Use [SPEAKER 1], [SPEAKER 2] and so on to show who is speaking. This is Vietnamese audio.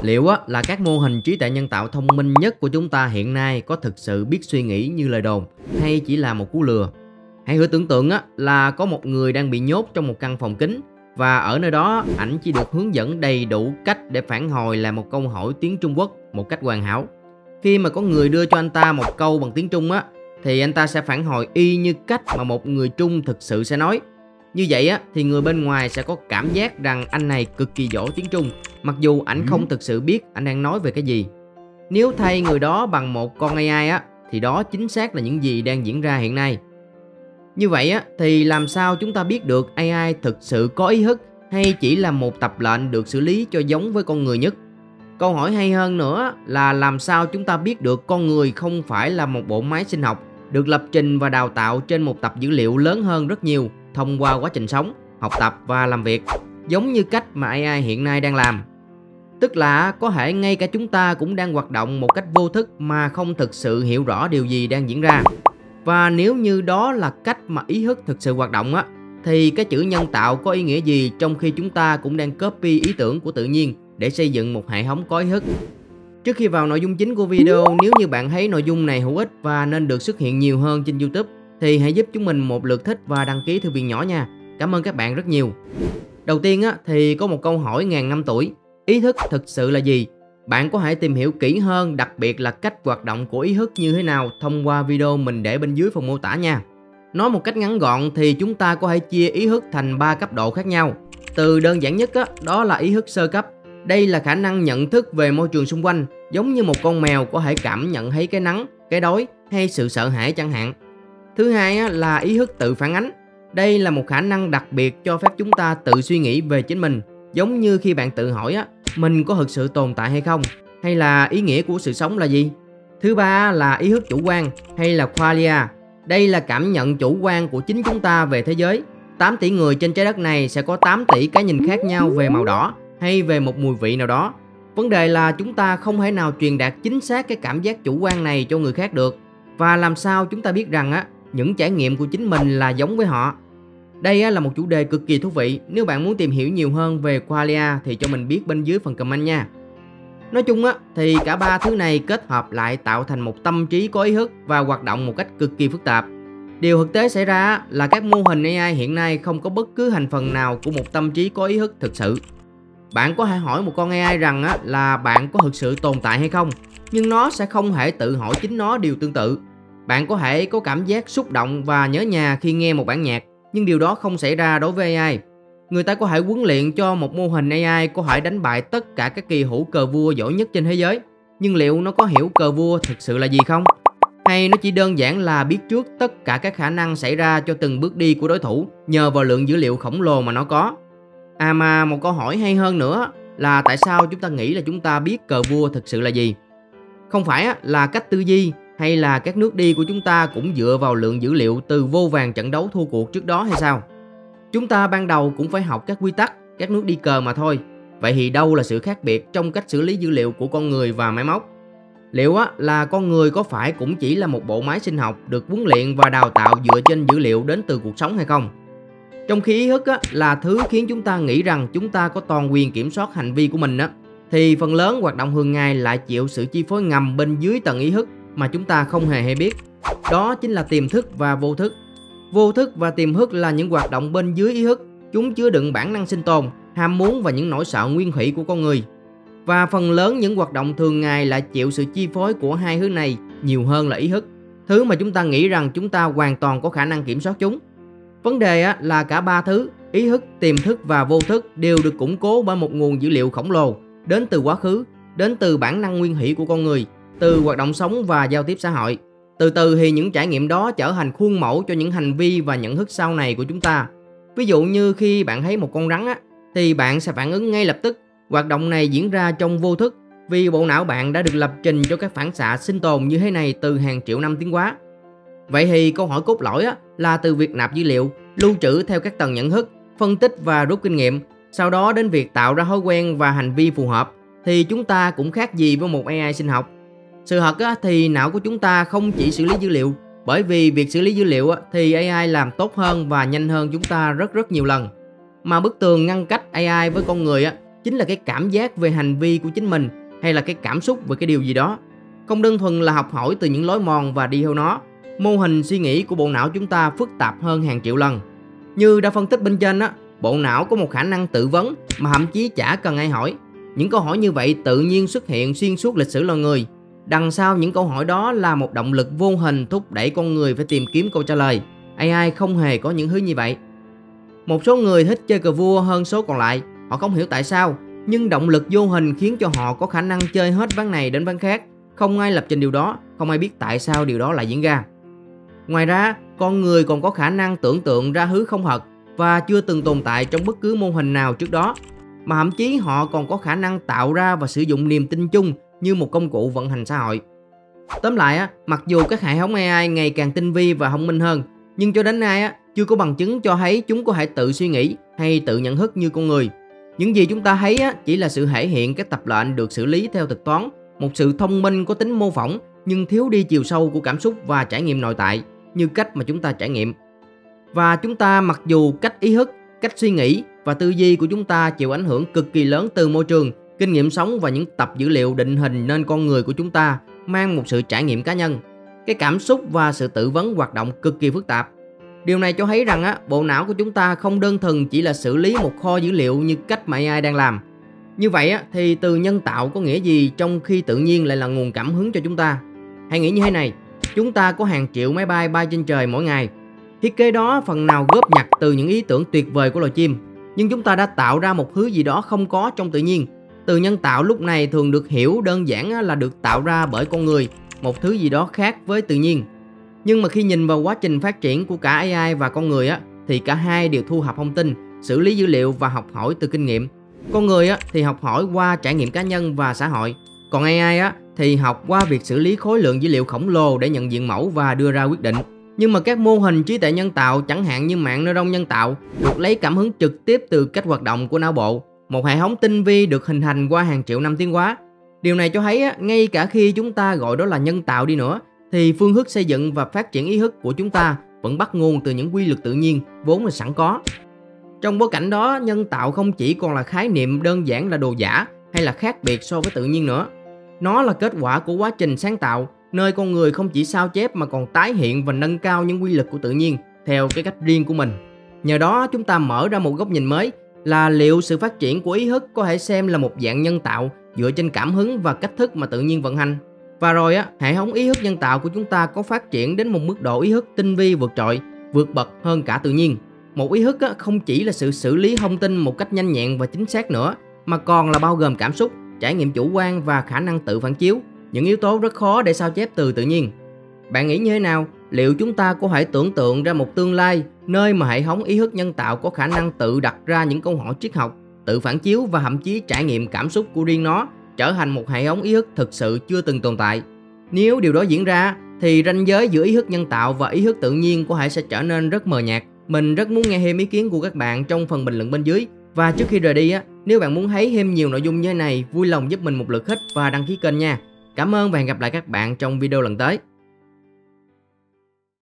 [SPEAKER 1] Liệu là các mô hình trí tuệ nhân tạo thông minh nhất của chúng ta hiện nay có thực sự biết suy nghĩ như lời đồn hay chỉ là một cú lừa? Hãy thử tưởng tượng là có một người đang bị nhốt trong một căn phòng kín và ở nơi đó ảnh chỉ được hướng dẫn đầy đủ cách để phản hồi là một câu hỏi tiếng Trung Quốc một cách hoàn hảo. Khi mà có người đưa cho anh ta một câu bằng tiếng Trung thì anh ta sẽ phản hồi y như cách mà một người Trung thực sự sẽ nói. Như vậy thì người bên ngoài sẽ có cảm giác rằng anh này cực kỳ giỏi tiếng Trung, mặc dù ảnh không thực sự biết anh đang nói về cái gì. Nếu thay người đó bằng một con AI thì đó chính xác là những gì đang diễn ra hiện nay. Như vậy thì làm sao chúng ta biết được AI thực sự có ý thức hay chỉ là một tập lệnh được xử lý cho giống với con người nhất? Câu hỏi hay hơn nữa là làm sao chúng ta biết được con người không phải là một bộ máy sinh học được lập trình và đào tạo trên một tập dữ liệu lớn hơn rất nhiều thông qua quá trình sống, học tập và làm việc, giống như cách mà AI hiện nay đang làm. Tức là có thể ngay cả chúng ta cũng đang hoạt động một cách vô thức mà không thực sự hiểu rõ điều gì đang diễn ra. Và nếu như đó là cách mà ý thức thực sự hoạt động thì cái chữ nhân tạo có ý nghĩa gì trong khi chúng ta cũng đang copy ý tưởng của tự nhiên để xây dựng một hệ thống có ý thức? Trước khi vào nội dung chính của video, nếu như bạn thấy nội dung này hữu ích và nên được xuất hiện nhiều hơn trên YouTube thì hãy giúp chúng mình một lượt thích và đăng ký thư viện nhỏ nha. Cảm ơn các bạn rất nhiều. Đầu tiên thì có một câu hỏi ngàn năm tuổi. Ý thức thực sự là gì? Bạn có thể tìm hiểu kỹ hơn, đặc biệt là cách hoạt động của ý thức như thế nào thông qua video mình để bên dưới phần mô tả nha. Nói một cách ngắn gọn thì chúng ta có thể chia ý thức thành 3 cấp độ khác nhau. Từ đơn giản nhất đó là ý thức sơ cấp. Đây là khả năng nhận thức về môi trường xung quanh, giống như một con mèo có thể cảm nhận thấy cái nắng, cái đói hay sự sợ hãi chẳng hạn. Thứ hai là ý thức tự phản ánh. Đây là một khả năng đặc biệt cho phép chúng ta tự suy nghĩ về chính mình, giống như khi bạn tự hỏi mình có thực sự tồn tại hay không, hay là ý nghĩa của sự sống là gì. Thứ ba là ý thức chủ quan hay là qualia. Đây là cảm nhận chủ quan của chính chúng ta về thế giới. 8 tỷ người trên trái đất này sẽ có 8 tỷ cái nhìn khác nhau về màu đỏ hay về một mùi vị nào đó. Vấn đề là chúng ta không thể nào truyền đạt chính xác cái cảm giác chủ quan này cho người khác được. Và làm sao chúng ta biết rằng những trải nghiệm của chính mình là giống với họ? Đây là một chủ đề cực kỳ thú vị. Nếu bạn muốn tìm hiểu nhiều hơn về qualia thì cho mình biết bên dưới phần comment nha. Nói chung thì cả ba thứ này kết hợp lại tạo thành một tâm trí có ý thức và hoạt động một cách cực kỳ phức tạp. Điều thực tế xảy ra là các mô hình AI hiện nay không có bất cứ thành phần nào của một tâm trí có ý thức thực sự. Bạn có thể hỏi một con AI rằng là bạn có thực sự tồn tại hay không, nhưng nó sẽ không thể tự hỏi chính nó điều tương tự. Bạn có thể có cảm giác xúc động và nhớ nhà khi nghe một bản nhạc, nhưng điều đó không xảy ra đối với AI. Người ta có thể huấn luyện cho một mô hình AI có thể đánh bại tất cả các kỳ hữu cờ vua giỏi nhất trên thế giới, nhưng liệu nó có hiểu cờ vua thực sự là gì không? Hay nó chỉ đơn giản là biết trước tất cả các khả năng xảy ra cho từng bước đi của đối thủ nhờ vào lượng dữ liệu khổng lồ mà nó có? Mà một câu hỏi hay hơn nữa là tại sao chúng ta nghĩ là chúng ta biết cờ vua thực sự là gì? Không phải là cách tư duy hay là các nước đi của chúng ta cũng dựa vào lượng dữ liệu từ vô vàn trận đấu thua cuộc trước đó hay sao? Chúng ta ban đầu cũng phải học các quy tắc, các nước đi cờ mà thôi. Vậy thì đâu là sự khác biệt trong cách xử lý dữ liệu của con người và máy móc? Liệu là con người có phải cũng chỉ là một bộ máy sinh học được huấn luyện và đào tạo dựa trên dữ liệu đến từ cuộc sống hay không? Trong khi ý thức là thứ khiến chúng ta nghĩ rằng chúng ta có toàn quyền kiểm soát hành vi của mình thì phần lớn hoạt động thường ngày lại chịu sự chi phối ngầm bên dưới tầng ý thức mà chúng ta không hề hay biết. Đó chính là tiềm thức và vô thức. Vô thức và tiềm thức là những hoạt động bên dưới ý thức. Chúng chứa đựng bản năng sinh tồn, ham muốn và những nỗi sợ nguyên thủy của con người. Và phần lớn những hoạt động thường ngày lại chịu sự chi phối của hai thứ này nhiều hơn là ý thức, thứ mà chúng ta nghĩ rằng chúng ta hoàn toàn có khả năng kiểm soát chúng. Vấn đề là cả ba thứ, ý thức, tiềm thức và vô thức đều được củng cố bởi một nguồn dữ liệu khổng lồ đến từ quá khứ, đến từ bản năng nguyên thủy của con người, từ hoạt động sống và giao tiếp xã hội. Từ từ thì những trải nghiệm đó trở thành khuôn mẫu cho những hành vi và nhận thức sau này của chúng ta. Ví dụ như khi bạn thấy một con rắn thì bạn sẽ phản ứng ngay lập tức. Hoạt động này diễn ra trong vô thức vì bộ não bạn đã được lập trình cho các phản xạ sinh tồn như thế này từ hàng triệu năm tiến hóa. Vậy thì câu hỏi cốt lõi là từ việc nạp dữ liệu, lưu trữ theo các tầng nhận thức, phân tích và rút kinh nghiệm, sau đó đến việc tạo ra thói quen và hành vi phù hợp, thì chúng ta cũng khác gì với một AI sinh học. Sự thật thì não của chúng ta không chỉ xử lý dữ liệu, bởi vì việc xử lý dữ liệu thì AI làm tốt hơn và nhanh hơn chúng ta rất nhiều lần. Mà bức tường ngăn cách AI với con người chính là cái cảm giác về hành vi của chính mình hay là cái cảm xúc về cái điều gì đó. Không đơn thuần là học hỏi từ những lối mòn và đi theo nó. Mô hình suy nghĩ của bộ não chúng ta phức tạp hơn hàng triệu lần. Như đã phân tích bên trên á, bộ não có một khả năng tự vấn mà thậm chí chả cần ai hỏi. Những câu hỏi như vậy tự nhiên xuất hiện xuyên suốt lịch sử loài người. Đằng sau những câu hỏi đó là một động lực vô hình thúc đẩy con người phải tìm kiếm câu trả lời. AI không hề có những thứ như vậy. Một số người thích chơi cờ vua hơn số còn lại. Họ không hiểu tại sao, nhưng động lực vô hình khiến cho họ có khả năng chơi hết ván này đến ván khác. Không ai lập trình điều đó, không ai biết tại sao điều đó lại diễn ra. Ngoài ra, con người còn có khả năng tưởng tượng ra thứ không thật và chưa từng tồn tại trong bất cứ mô hình nào trước đó. Mà thậm chí họ còn có khả năng tạo ra và sử dụng niềm tin chung như một công cụ vận hành xã hội. Tóm lại, mặc dù các hệ thống AI ngày càng tinh vi và thông minh hơn, nhưng cho đến nay chưa có bằng chứng cho thấy chúng có thể tự suy nghĩ hay tự nhận thức như con người. Những gì chúng ta thấy chỉ là sự thể hiện các tập lệnh được xử lý theo thuật toán, một sự thông minh có tính mô phỏng nhưng thiếu đi chiều sâu của cảm xúc và trải nghiệm nội tại như cách mà chúng ta trải nghiệm. Và chúng ta, mặc dù cách ý thức, cách suy nghĩ và tư duy của chúng ta chịu ảnh hưởng cực kỳ lớn từ môi trường, kinh nghiệm sống và những tập dữ liệu định hình nên con người của chúng ta mang một sự trải nghiệm cá nhân. Cái cảm xúc và sự tự vấn hoạt động cực kỳ phức tạp. Điều này cho thấy rằng bộ não của chúng ta không đơn thuần chỉ là xử lý một kho dữ liệu như cách mà AI đang làm. Như vậy thì từ nhân tạo có nghĩa gì trong khi tự nhiên lại là nguồn cảm hứng cho chúng ta? Hãy nghĩ như thế này, chúng ta có hàng triệu máy bay bay trên trời mỗi ngày. Thiết kế đó phần nào góp nhặt từ những ý tưởng tuyệt vời của loài chim, nhưng chúng ta đã tạo ra một thứ gì đó không có trong tự nhiên. Từ nhân tạo lúc này thường được hiểu đơn giản là được tạo ra bởi con người, một thứ gì đó khác với tự nhiên. Nhưng mà khi nhìn vào quá trình phát triển của cả AI và con người thì cả hai đều thu thập thông tin, xử lý dữ liệu và học hỏi từ kinh nghiệm. Con người thì học hỏi qua trải nghiệm cá nhân và xã hội, còn AI thì học qua việc xử lý khối lượng dữ liệu khổng lồ để nhận diện mẫu và đưa ra quyết định. Nhưng mà các mô hình trí tuệ nhân tạo, chẳng hạn như mạng neuron nhân tạo, được lấy cảm hứng trực tiếp từ cách hoạt động của não bộ, một hệ thống tinh vi được hình thành qua hàng triệu năm tiến hóa. Điều này cho thấy ngay cả khi chúng ta gọi đó là nhân tạo đi nữa, thì phương thức xây dựng và phát triển ý thức của chúng ta vẫn bắt nguồn từ những quy luật tự nhiên vốn là sẵn có. Trong bối cảnh đó, nhân tạo không chỉ còn là khái niệm đơn giản là đồ giả hay là khác biệt so với tự nhiên nữa. Nó là kết quả của quá trình sáng tạo, nơi con người không chỉ sao chép mà còn tái hiện và nâng cao những quy luật của tự nhiên theo cái cách riêng của mình. Nhờ đó chúng ta mở ra một góc nhìn mới là liệu sự phát triển của ý thức có thể xem là một dạng nhân tạo dựa trên cảm hứng và cách thức mà tự nhiên vận hành. Và rồi hệ thống ý thức nhân tạo của chúng ta có phát triển đến một mức độ ý thức tinh vi vượt trội, vượt bậc hơn cả tự nhiên. Một ý thức không chỉ là sự xử lý thông tin một cách nhanh nhẹn và chính xác nữa, mà còn là bao gồm cảm xúc, trải nghiệm chủ quan và khả năng tự phản chiếu, những yếu tố rất khó để sao chép từ tự nhiên. Bạn nghĩ như thế nào? Liệu chúng ta có thể tưởng tượng ra một tương lai nơi mà hệ thống ý thức nhân tạo có khả năng tự đặt ra những câu hỏi triết học, tự phản chiếu và thậm chí trải nghiệm cảm xúc của riêng nó, trở thành một hệ thống ý thức thực sự chưa từng tồn tại? Nếu điều đó diễn ra thì ranh giới giữa ý thức nhân tạo và ý thức tự nhiên có thể sẽ trở nên rất mờ nhạt. Mình rất muốn nghe thêm ý kiến của các bạn trong phần bình luận bên dưới. Và trước khi rời đi nếu bạn muốn thấy thêm nhiều nội dung như thế này, vui lòng giúp mình một lượt thích và đăng ký kênh nha. Cảm ơn và hẹn gặp lại các bạn trong video lần tới.